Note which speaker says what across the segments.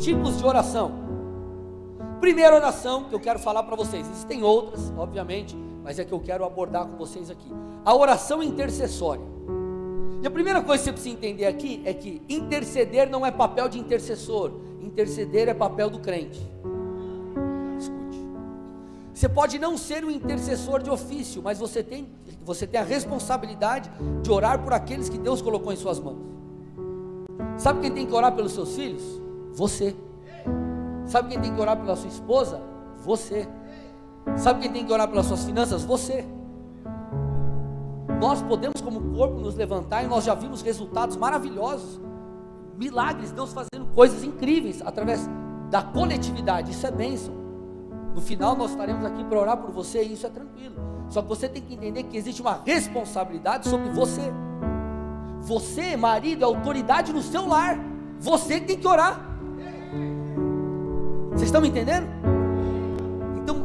Speaker 1: tipos de oração. Primeira oração que eu quero falar para vocês, existem outras, obviamente, mas é que eu quero abordar com vocês aqui, a oração intercessória. E a primeira coisa que você precisa entender aqui é que interceder não é papel de intercessor, interceder é papel do crente. Escute, você pode não ser um intercessor de ofício, mas você tem a responsabilidade de orar por aqueles que Deus colocou em suas mãos. Sabe quem tem que orar pelos seus filhos? Você. Sabe quem tem que orar pela sua esposa? Você. Sabe quem tem que orar pelas suas finanças? Você. Nós podemos como corpo nos levantar e nós já vimos resultados maravilhosos, milagres, Deus fazendo coisas incríveis através da coletividade. Isso é bênção. No final nós estaremos aqui para orar por você e isso é tranquilo. Só que você tem que entender que existe uma responsabilidade sobre você. Você, marido, é autoridade no seu lar. Você que tem que orar. Vocês estão me entendendo? Então,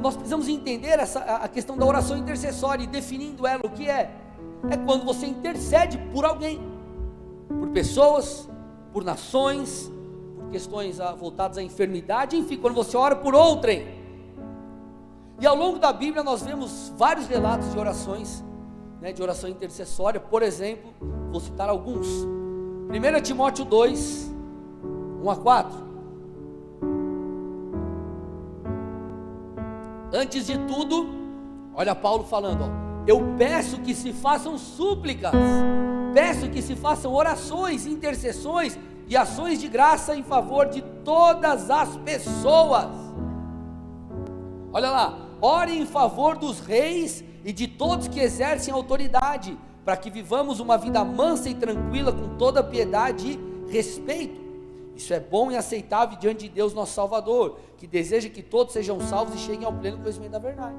Speaker 1: nós precisamos entender a questão da oração intercessória e definindo ela, o que é? É quando você intercede por alguém, por pessoas, por nações, por questões voltadas à enfermidade, enfim, quando você ora por outrem. E ao longo da Bíblia nós vemos vários relatos de orações, de oração intercessória. Por exemplo, vou citar alguns. 1 Timóteo 2, 1-4. Antes de tudo, olha Paulo falando, eu peço que se façam súplicas, peço que se façam orações, intercessões e ações de graça em favor de todas as pessoas. Olha lá, ore em favor dos reis e de todos que exercem autoridade, para que vivamos uma vida mansa e tranquila com toda piedade e respeito. Isso é bom e aceitável diante de Deus nosso Salvador, que deseja que todos sejam salvos e cheguem ao pleno conhecimento da verdade.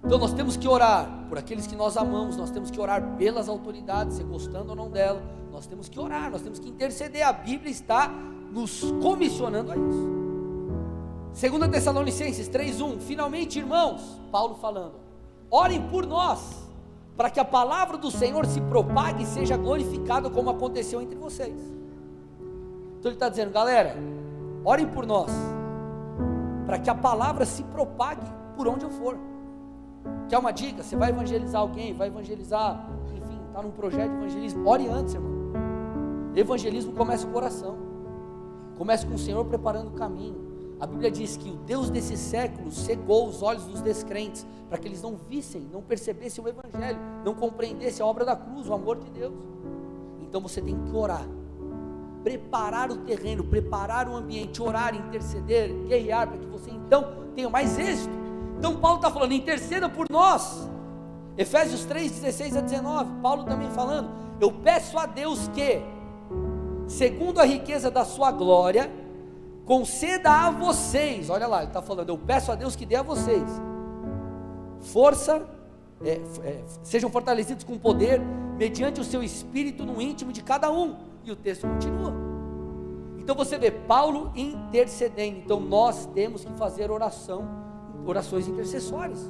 Speaker 1: Então nós temos que orar por aqueles que nós amamos, nós temos que orar pelas autoridades, se gostando ou não dela, nós temos que orar, nós temos que interceder. A Bíblia está nos comissionando a isso. 2 Tessalonicenses 3:1, finalmente, irmãos, Paulo falando, orem por nós, para que a palavra do Senhor se propague e seja glorificada como aconteceu entre vocês. Então ele está dizendo, galera, orem por nós, para que a palavra se propague por onde eu for. Quer uma dica? Você vai evangelizar alguém, vai evangelizar, enfim, está num projeto de evangelismo, ore antes, irmão. Evangelismo começa com oração, começa com o Senhor preparando o caminho. A Bíblia diz que o Deus desse século cegou os olhos dos descrentes, para que eles não vissem, não percebessem o Evangelho, não compreendessem a obra da cruz, o amor de Deus. Então você tem que orar, preparar o terreno, preparar o ambiente, orar, interceder, guerrear, para que você então tenha mais êxito. Então Paulo está falando, interceda por nós. Efésios 3:16-19, Paulo também falando, eu peço a Deus que, segundo a riqueza da sua glória, conceda a vocês, olha lá, ele está falando, eu peço a Deus que dê a vocês força, sejam fortalecidos com poder, mediante o seu espírito no íntimo de cada um. E o texto continua. Então você vê Paulo intercedendo. Então nós temos que fazer orações intercessórias.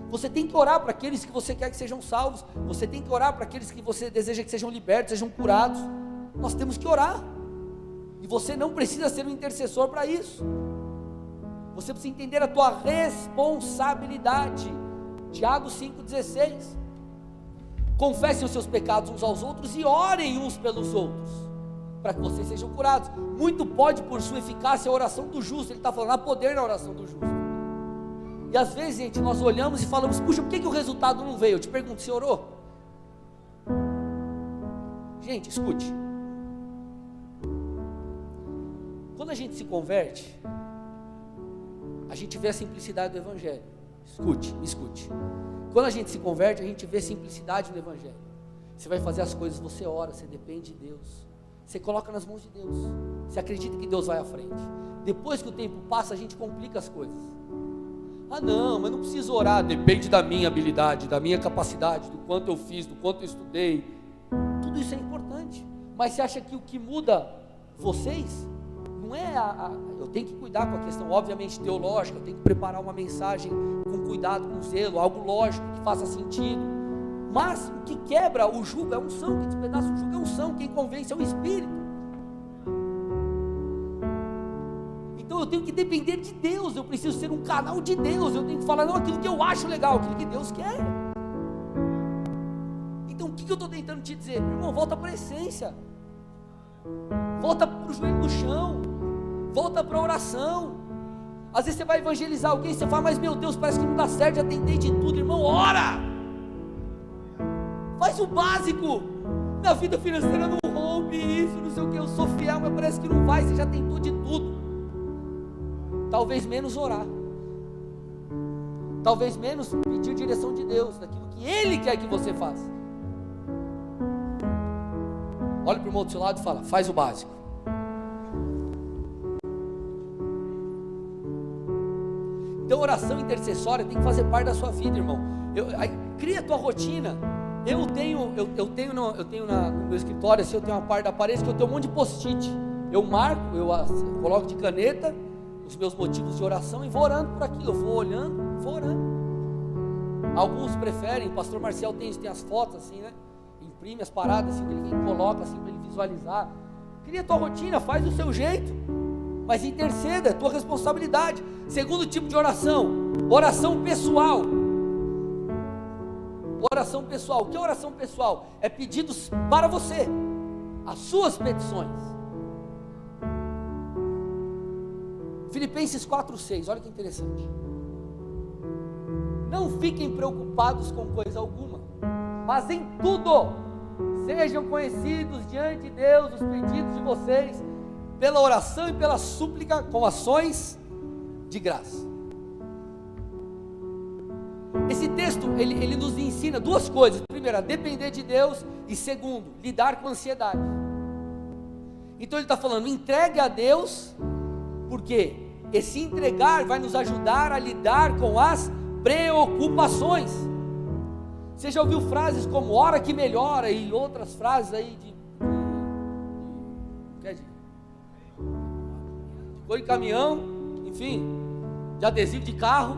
Speaker 1: Você tem que orar para aqueles que você quer que sejam salvos, você tem que orar para aqueles que você deseja que sejam libertos, sejam curados. Nós temos que orar. E você não precisa ser um intercessor para isso. Você precisa entender a tua responsabilidade. Tiago 5,16. Confessem os seus pecados uns aos outros e orem uns pelos outros, para que vocês sejam curados. Muito pode por sua eficácia a oração do justo. Ele está falando, há poder na oração do justo. E às vezes, gente, nós olhamos e falamos, puxa, por que o resultado não veio? Eu te pergunto, você orou? Gente, escute. Quando a gente se converte, a gente vê a simplicidade do Evangelho. Me escute. Quando a gente se converte, a gente vê simplicidade no Evangelho. Você vai fazer as coisas, você ora, você depende de Deus, você coloca nas mãos de Deus, você acredita que Deus vai à frente. Depois que o tempo passa, a gente complica as coisas. Ah não, mas não preciso orar, depende da minha habilidade, da minha capacidade, do quanto eu fiz, do quanto eu estudei. Tudo isso é importante, mas você acha que o que muda vocês não é eu tenho que cuidar com a questão obviamente teológica, eu tenho que preparar uma mensagem com cuidado, com zelo, algo lógico, que faça sentido. Mas o que quebra o jugo é a unção, que despedaça o jugo é a unção, quem convence é o Espírito. Então eu tenho que depender de Deus, eu preciso ser um canal de Deus, eu tenho que falar não aquilo que eu acho legal, aquilo que Deus quer. Então o que eu estou tentando te dizer? Irmão, volta para a essência, volta para o joelho no chão, volta para a oração. Às vezes você vai evangelizar alguém, você fala, mas meu Deus, parece que não dá certo, já tentei de tudo. Irmão, ora, faz o básico. Na vida financeira não roube isso, não sei o que, eu sou fiel, mas parece que não vai, você já tentou de tudo. Talvez menos orar, talvez menos pedir direção de Deus, daquilo que Ele quer que você faça. Olha para o irmão do seu lado e fala, faz o básico. Então oração intercessória tem que fazer parte da sua vida, irmão. Cria a tua rotina. Eu tenho no meu escritório, assim, eu tenho uma parte da parede que eu tenho um monte de post-it. Eu marco, eu coloco de caneta os meus motivos de oração e vou orando por aquilo, eu vou olhando, vou orando. Alguns preferem, o pastor Marcial tem as fotos assim, né? Imprime as paradas assim, que ele coloca assim para ele visualizar. Cria a tua rotina, faz do seu jeito, mas interceda, é tua responsabilidade. Segundo tipo de oração, oração pessoal. Oração pessoal, o que é oração pessoal? É pedidos para você, as suas petições. Filipenses 4:6, olha que interessante. Não fiquem preocupados com coisa alguma, mas em tudo sejam conhecidos diante de Deus os pedidos de vocês, pela oração e pela súplica, com ações de graça. Esse texto, ele nos ensina duas coisas. Primeiro, a depender de Deus, e segundo, lidar com a ansiedade. Então ele está falando, entregue a Deus, porque esse entregar vai nos ajudar a lidar com as preocupações. Você já ouviu frases como hora que melhora e outras frases aí de cor de caminhão, enfim, de adesivo de carro.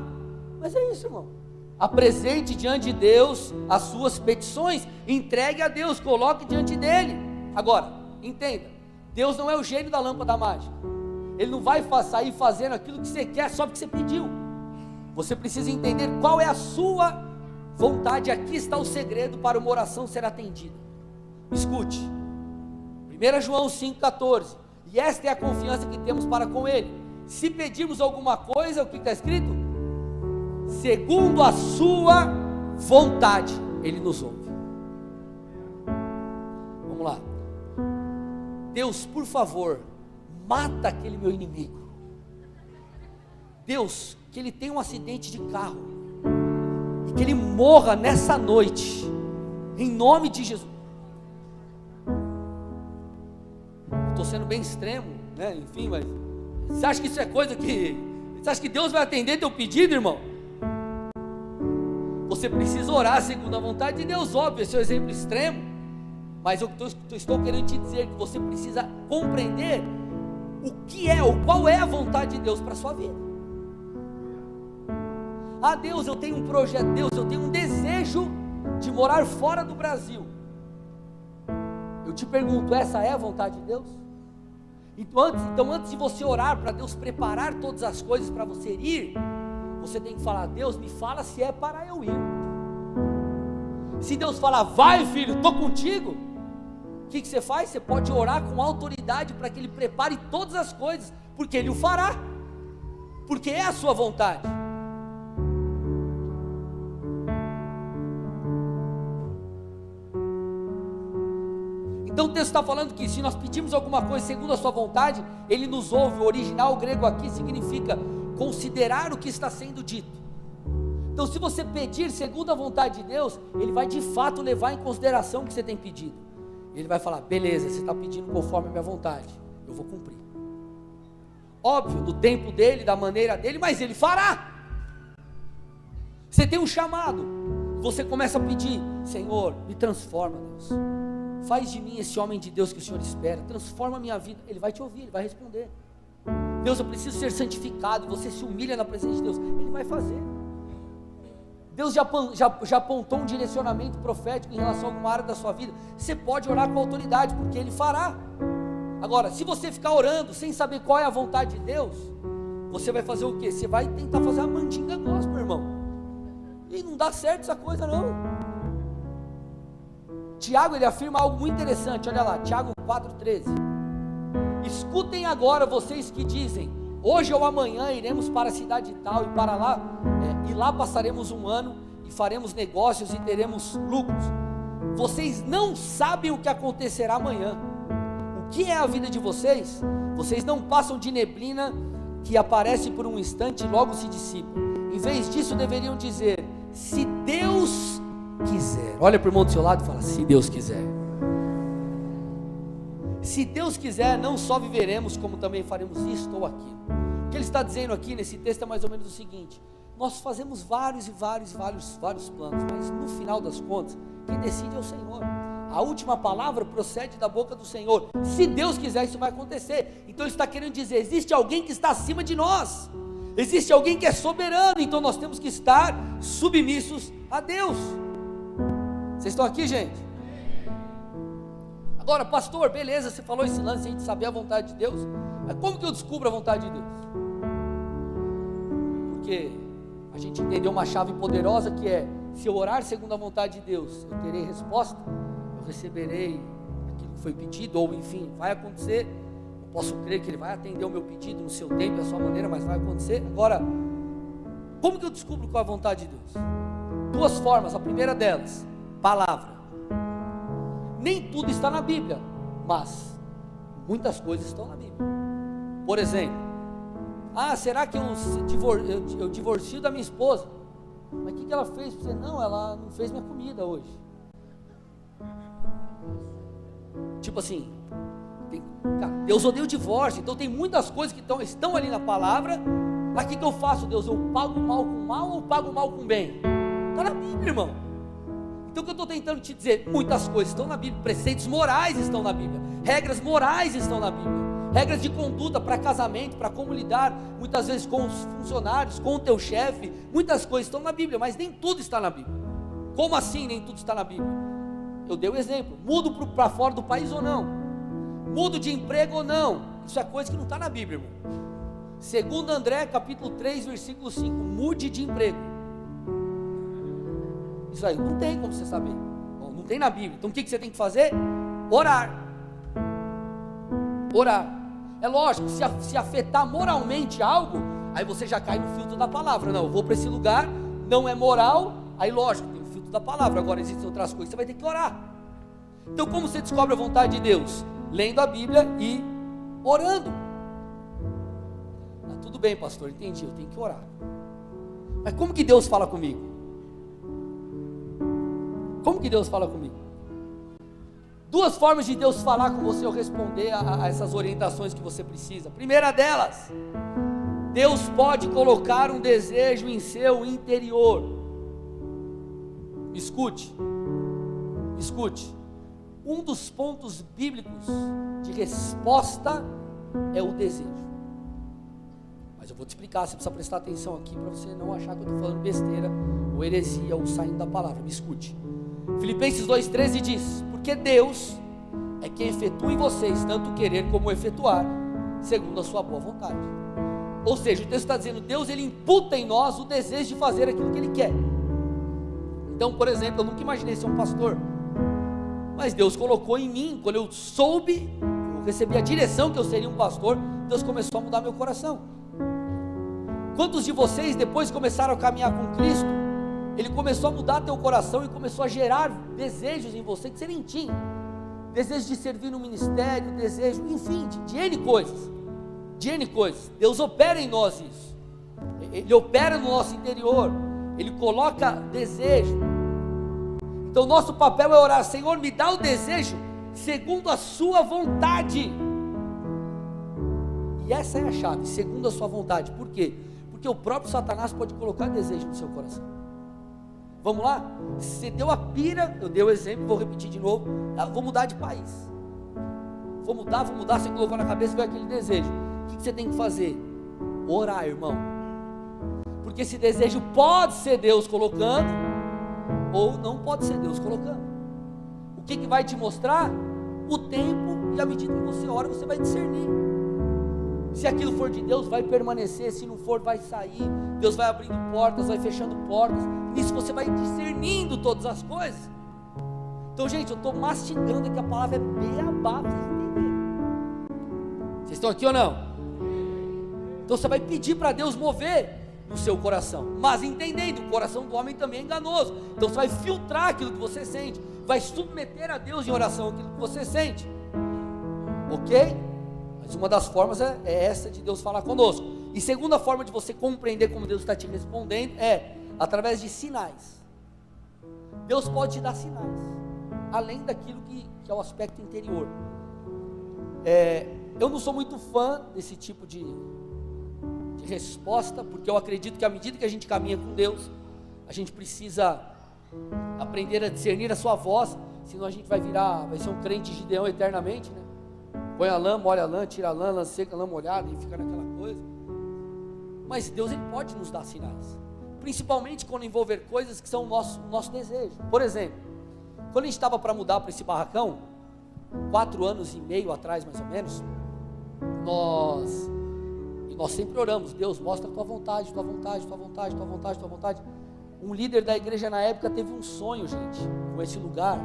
Speaker 1: Mas é isso, irmão. Apresente diante de Deus as suas petições, entregue a Deus, coloque diante dele. Agora, entenda, Deus não é o gênio da lâmpada mágica. Ele não vai sair fazendo aquilo que você quer só porque você pediu. Você precisa entender qual é a sua vontade. Aqui está o segredo para uma oração ser atendida. Escute, 1 João 5,14, e esta é a confiança que temos para com Ele. Se pedirmos alguma coisa, o que está escrito? Segundo a sua vontade, Ele nos ouve. Vamos lá. Deus, por favor, mata aquele meu inimigo. Deus, que ele tenha um acidente de carro e que ele morra nessa noite, em nome de Jesus. Estou sendo bem extremo, né? Enfim, mas você acha que isso é coisa que... Você acha que Deus vai atender teu pedido, irmão? Você precisa orar segundo a vontade de Deus, óbvio, esse é um exemplo extremo, mas eu estou querendo te dizer que você precisa compreender o que é, ou qual é a vontade de Deus para a sua vida. Ah, Deus, eu tenho um projeto, Deus, eu tenho um desejo de morar fora do Brasil. Eu te pergunto, essa é a vontade de Deus? Então antes de você orar para Deus preparar todas as coisas para você ir, você tem que falar, Deus, me fala se é para eu ir. Se Deus falar, vai filho, estou contigo, o que você faz? Você pode orar com autoridade para que Ele prepare todas as coisas, porque Ele o fará, porque é a sua vontade. Então o texto está falando que se nós pedimos alguma coisa segundo a sua vontade, Ele nos ouve. O original grego aqui significa considerar o que está sendo dito. Então se você pedir segundo a vontade de Deus, Ele vai de fato levar em consideração o que você tem pedido. Ele vai falar, beleza, você está pedindo conforme a minha vontade, eu vou cumprir. Óbvio, do tempo dele, da maneira dele, mas Ele fará. Você tem um chamado, você começa a pedir, Senhor, me transforma, Deus. Faz de mim esse homem de Deus que o Senhor espera, transforma a minha vida. Ele vai te ouvir, Ele vai responder. Deus, eu preciso ser santificado. Você se humilha na presença de Deus, Ele vai fazer. Deus já apontou um direcionamento profético em relação a alguma área da sua vida. Você pode orar com autoridade, porque Ele fará. Agora, se você ficar orando sem saber qual é a vontade de Deus, você vai fazer o quê? Você vai tentar fazer a mandinga gospel, irmão. E não dá certo essa coisa não. Tiago, ele afirma algo muito interessante. Olha lá, Tiago 4,13. Escutem agora vocês que dizem: hoje ou amanhã iremos para a cidade tal e para lá, e lá passaremos um ano e faremos negócios e teremos lucros. Vocês não sabem o que acontecerá amanhã. O que é a vida de vocês? Vocês não passam de neblina que aparece por um instante e logo se dissipa. Em vez disso deveriam dizer: se Deus quiser. Olha para o irmão do seu lado e fala: se Deus quiser. Se Deus quiser, não só viveremos, como também faremos isto ou aquilo. O que ele está dizendo aqui nesse texto é mais ou menos o seguinte: nós fazemos vários planos, mas no final das contas, quem decide é o Senhor. A última palavra procede da boca do Senhor. Se Deus quiser, isso vai acontecer. Então ele está querendo dizer: existe alguém que está acima de nós, existe alguém que é soberano, então nós temos que estar submissos a Deus. Vocês estão aqui, gente? Agora, pastor, beleza, você falou esse lance aí de saber a vontade de Deus, mas como que eu descubro a vontade de Deus? Porque a gente entendeu uma chave poderosa que é: se eu orar segundo a vontade de Deus, eu terei resposta, eu receberei aquilo que foi pedido, ou enfim, vai acontecer. Eu posso crer que Ele vai atender o meu pedido no seu tempo e a sua maneira, mas vai acontecer. Agora, como que eu descubro qual é a vontade de Deus? Duas formas. A primeira delas, palavra. Nem tudo está na Bíblia, mas muitas coisas estão na Bíblia. Por exemplo, será que eu divorcio da minha esposa? Mas o que ela fez? Você, não, ela não fez minha comida hoje. Tipo assim, Deus odeia o divórcio. Então tem muitas coisas que estão ali na palavra. Mas o que eu faço, Deus? Eu pago mal com mal ou pago mal com bem? Está na Bíblia, irmão. Então o que eu estou tentando te dizer? Muitas coisas estão na Bíblia. Preceitos morais estão na Bíblia. Regras morais estão na Bíblia. Regras de conduta para casamento, para como lidar muitas vezes com os funcionários, com o teu chefe. Muitas coisas estão na Bíblia, mas nem tudo está na Bíblia. Como assim nem tudo está na Bíblia? Eu dei o exemplo: mudo para fora do país ou não? Mudo de emprego ou não? Isso é coisa que não está na Bíblia, irmão. Segundo André, capítulo 3, versículo 5, mude de emprego. Isso aí não tem como você saber. Não tem na Bíblia. Então o que você tem que fazer? Orar. Orar. É lógico, se afetar moralmente algo, aí você já cai no filtro da palavra. Não, eu vou para esse lugar, não é moral, aí lógico, tem o filtro da palavra. Agora existem outras coisas, você vai ter que orar. Então como você descobre a vontade de Deus? Lendo a Bíblia e orando. Tudo bem, pastor, entendi, eu tenho que orar. Mas como que Deus fala comigo? Como que Deus fala comigo? Duas formas de Deus falar com você ou responder a essas orientações que você precisa. Primeira delas, Deus pode colocar um desejo em seu interior. Escute. Um dos pontos bíblicos de resposta é o desejo. Mas eu vou te explicar, você precisa prestar atenção aqui para você não achar que eu estou falando besteira, ou heresia, ou saindo da palavra. Me escute. Filipenses 2,13 diz: porque Deus é quem efetua em vocês tanto o querer como o efetuar, segundo a sua boa vontade. Ou seja, o texto está dizendo: Deus, Ele imputa em nós o desejo de fazer aquilo que Ele quer. Então, por exemplo, eu nunca imaginei ser um pastor, mas Deus colocou em mim. Quando eu soube, eu recebi a direção que eu seria um pastor, Deus começou a mudar meu coração. Quantos de vocês depois começaram a caminhar com Cristo, Ele começou a mudar teu coração e começou a gerar desejos em você que você nem tinha? Desejo de servir no ministério, desejo, enfim, de N coisas. De N coisas. Deus opera em nós isso. Ele opera no nosso interior. Ele coloca desejo. Então nosso papel é orar: Senhor, me dá o desejo segundo a sua vontade. E essa é a chave, segundo a sua vontade. Por quê? Porque o próprio Satanás pode colocar desejo no seu coração. Vamos lá? Você deu a pira, eu dei o exemplo, vou repetir de novo. Vou mudar de país. Vou mudar, você colocou na cabeça e veio aquele desejo. O que você tem que fazer? Orar, irmão. Porque esse desejo pode ser Deus colocando, ou não pode ser Deus colocando. O que vai te mostrar? O tempo, e à medida que você ora, você vai discernir. Se aquilo for de Deus, vai permanecer. Se não for, vai sair. Deus vai abrindo portas, vai fechando portas. Nisso você vai discernindo todas as coisas. Então, gente, eu estou mastigando aqui, a palavra é beabá para vocês entenderem. Vocês estão aqui ou não? Então você vai pedir para Deus mover no seu coração, mas entendendo, o coração do homem também é enganoso. Então você vai filtrar aquilo que você sente, vai submeter a Deus em oração aquilo que você sente, ok? Mas uma das formas é essa de Deus falar conosco. E segunda forma de você compreender como Deus está te respondendo é através de sinais. Deus pode te dar sinais, além daquilo que é o aspecto interior. Eu não sou muito fã desse tipo de resposta, porque eu acredito que à medida que a gente caminha com Deus, a gente precisa aprender a discernir a sua voz, senão a gente vai ser um crente Gideão eternamente, né? Põe a lã, molha a lã, tira a lã seca, lã molhada, e fica naquela coisa. Mas Deus, Ele pode nos dar sinais, principalmente quando envolver coisas que são o nosso desejo. Por exemplo, quando a gente estava para mudar para esse barracão, 4 anos e meio atrás mais ou menos, nós sempre oramos: Deus, mostra a tua vontade, tua vontade, tua vontade, tua vontade, tua vontade. Um líder da igreja na época teve um sonho, gente, com esse lugar,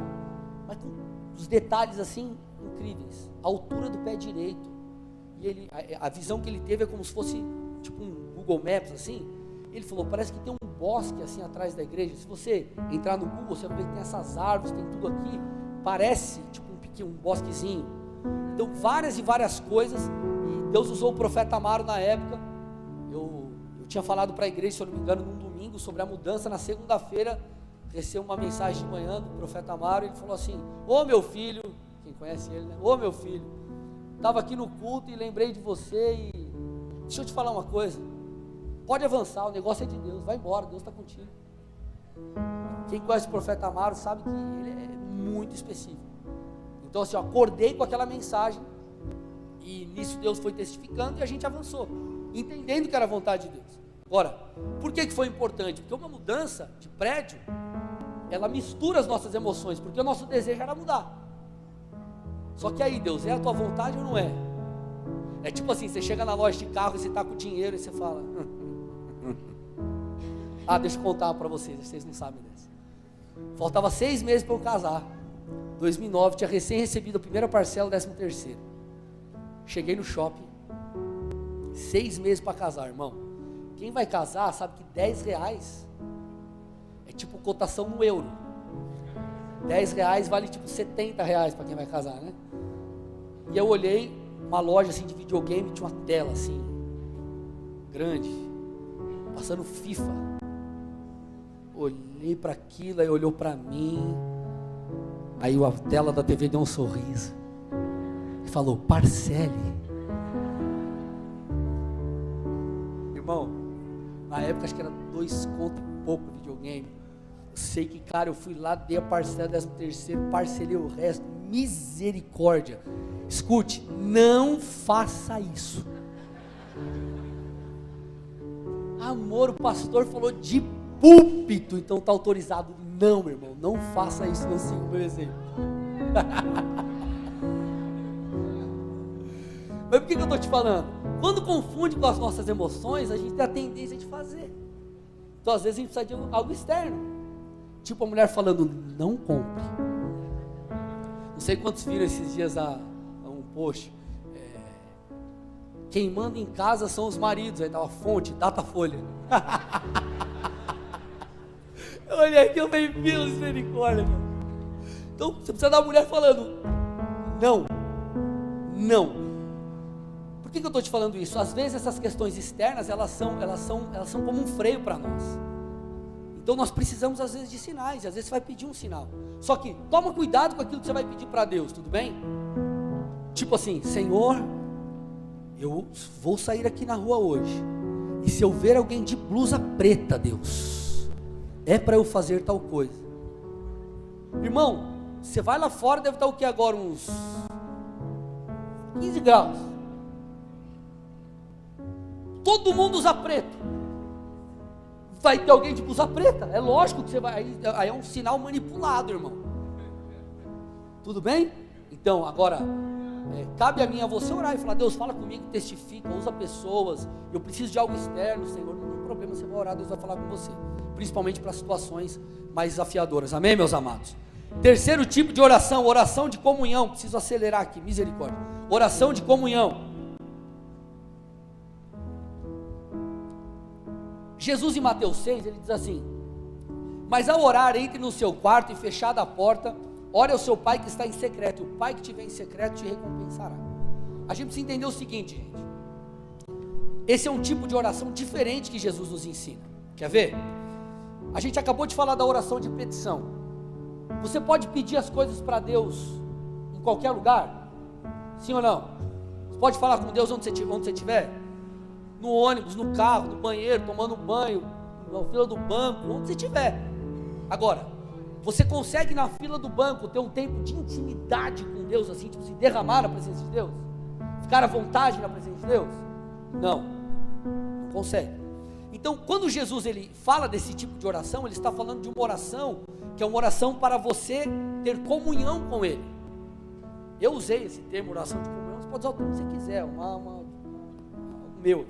Speaker 1: mas com os detalhes assim incríveis, a altura do pé direito, e a visão que ele teve é como se fosse tipo um Google Maps assim. Ele falou: parece que tem um bosque assim atrás da igreja. Se você entrar no Google, você vai ver que tem essas árvores, tem tudo aqui, parece tipo um bosquezinho. Então várias e várias coisas. Deus usou o profeta Amaro na época. Eu tinha falado para a igreja, se eu não me engano, num domingo, sobre a mudança. Na segunda-feira, recebo uma mensagem de manhã do profeta Amaro. Ele falou assim: ô meu filho, quem conhece ele, né? Ô meu filho, estava aqui no culto e lembrei de você. E deixa eu te falar uma coisa, pode avançar, o negócio é de Deus, vai embora, Deus está contigo. Quem conhece o profeta Amaro sabe que ele é muito específico. Então assim, eu acordei com aquela mensagem, e nisso Deus foi testificando e a gente avançou, entendendo que era a vontade de Deus. Agora, por que foi importante? Porque uma mudança de prédio, ela mistura as nossas emoções, porque o nosso desejo era mudar. Só que aí, Deus, é a tua vontade ou não é? É tipo assim, você chega na loja de carro e você está com dinheiro e você fala: deixa eu contar para vocês não sabem dessa. Faltava 6 meses para eu casar, 2009, tinha recém recebido a primeira parcela, 13º. Cheguei no shopping, 6 meses para casar, irmão. Quem vai casar sabe que R$10 é tipo cotação no euro. R$10 vale tipo R$70 para quem vai casar, né? E eu olhei uma loja assim de videogame, tinha uma tela assim, grande, passando FIFA. Olhei para aquilo, aí olhou para mim, aí a tela da TV deu um sorriso. Falou: parcele. Irmão, na época acho que era 2 conto e pouco o videogame. Eu sei que, cara, eu fui lá, dei a parcela, 13º, parcelei o resto. Misericórdia. Escute, não faça isso. Amor, o pastor falou de púlpito, então está autorizado. Não, meu irmão, não faça isso, não siga o meu exemplo. Mas por que eu estou te falando? Quando confunde com as nossas emoções, a gente tem a tendência de fazer. Então às vezes a gente precisa de algo externo, tipo a mulher falando: não compre. Não sei quantos viram esses dias a um post, quem manda em casa são os maridos. Aí estava fonte, Datafolha. Eu olhei aqui, eu falei: meu misericórdia, meu. Então você precisa da mulher falando: não. Por que eu estou te falando isso? Às vezes essas questões externas, elas são como um freio para nós. Então nós precisamos às vezes de sinais, às vezes você vai pedir um sinal. Só que toma cuidado com aquilo que você vai pedir para Deus, tudo bem? Tipo assim: Senhor, eu vou sair aqui na rua hoje, e se eu ver alguém de blusa preta, Deus, é para eu fazer tal coisa. Irmão, você vai lá fora, deve estar o que agora? Uns 15 graus. Todo mundo usa preto. vai ter alguém de blusa preta. É lógico que você vai, aí é um sinal manipulado, irmão. Tudo bem? Então, agora, cabe a mim, a você orar e falar: Deus, fala comigo, testifica, usa pessoas, eu preciso de algo externo, Senhor. Não tem problema, você vai orar, Deus vai falar com você, principalmente para situações mais desafiadoras. Amém, meus amados? Terceiro tipo de oração, oração de comunhão. Preciso acelerar aqui, misericórdia. Oração de comunhão. Jesus em Mateus 6, ele diz assim: mas ao orar, entre no seu quarto e fechada a porta, ore ao seu pai que está em secreto, e o pai que te vê em secreto te recompensará. A gente precisa entender o seguinte, gente. Esse é um tipo de oração diferente que Jesus nos ensina. Quer ver? A gente acabou de falar da oração de petição. Você pode pedir as coisas para Deus em qualquer lugar? Sim ou não? Você pode falar com Deus onde você estiver? No ônibus, no carro, no banheiro, tomando banho, na fila do banco, onde você estiver. Agora, você consegue na fila do banco ter um tempo de intimidade com Deus, assim, tipo, se derramar na presença de Deus? Ficar à vontade na presença de Deus? Não consegue. Então, quando Jesus ele fala desse tipo de oração, ele está falando de uma oração que é uma oração para você ter comunhão com Ele. Eu usei esse termo, oração de comunhão. Você pode usar o termo que você quiser, o meu.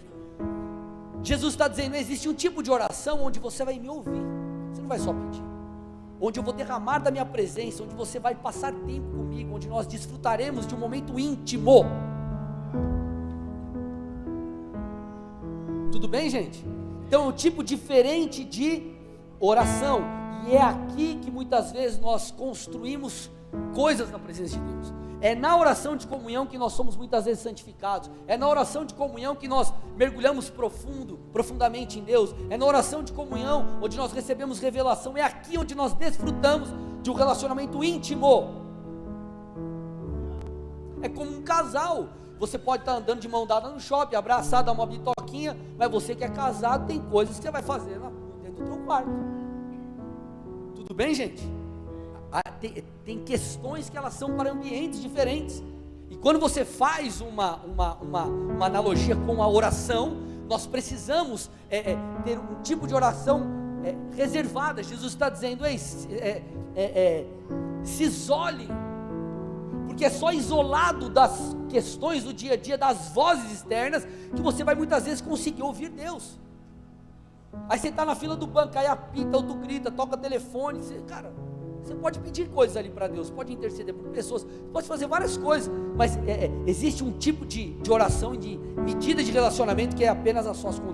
Speaker 1: Jesus está dizendo: existe um tipo de oração onde você vai me ouvir, você não vai só pedir, onde eu vou derramar da minha presença, onde você vai passar tempo comigo, onde nós desfrutaremos de um momento íntimo. Tudo bem, gente? Então é um tipo diferente de oração, e é aqui que muitas vezes nós construímos coisas na presença de Deus. É na oração de comunhão que nós somos muitas vezes santificados. É na oração de comunhão que nós mergulhamos profundamente em Deus. É na oração de comunhão onde nós recebemos revelação. É aqui onde nós desfrutamos de um relacionamento íntimo. É como um casal. Você pode estar andando de mão dada no shopping, abraçado, dar uma bitoquinha, mas você que é casado, tem coisas que você vai fazer dentro do teu quarto. Tudo bem, gente? Tem questões que elas são para ambientes diferentes. E quando você faz uma analogia com a oração, nós precisamos ter um tipo de oração reservada. Jesus está dizendo: se isole, porque é só isolado das questões do dia a dia, das vozes externas, que você vai muitas vezes conseguir ouvir Deus. Aí você está na fila do banco, aí apita, ou tu grita, toca telefone, você pode pedir coisas ali para Deus, pode interceder por pessoas, pode fazer várias coisas, mas existe um tipo de oração e de medida de relacionamento que é apenas a sós com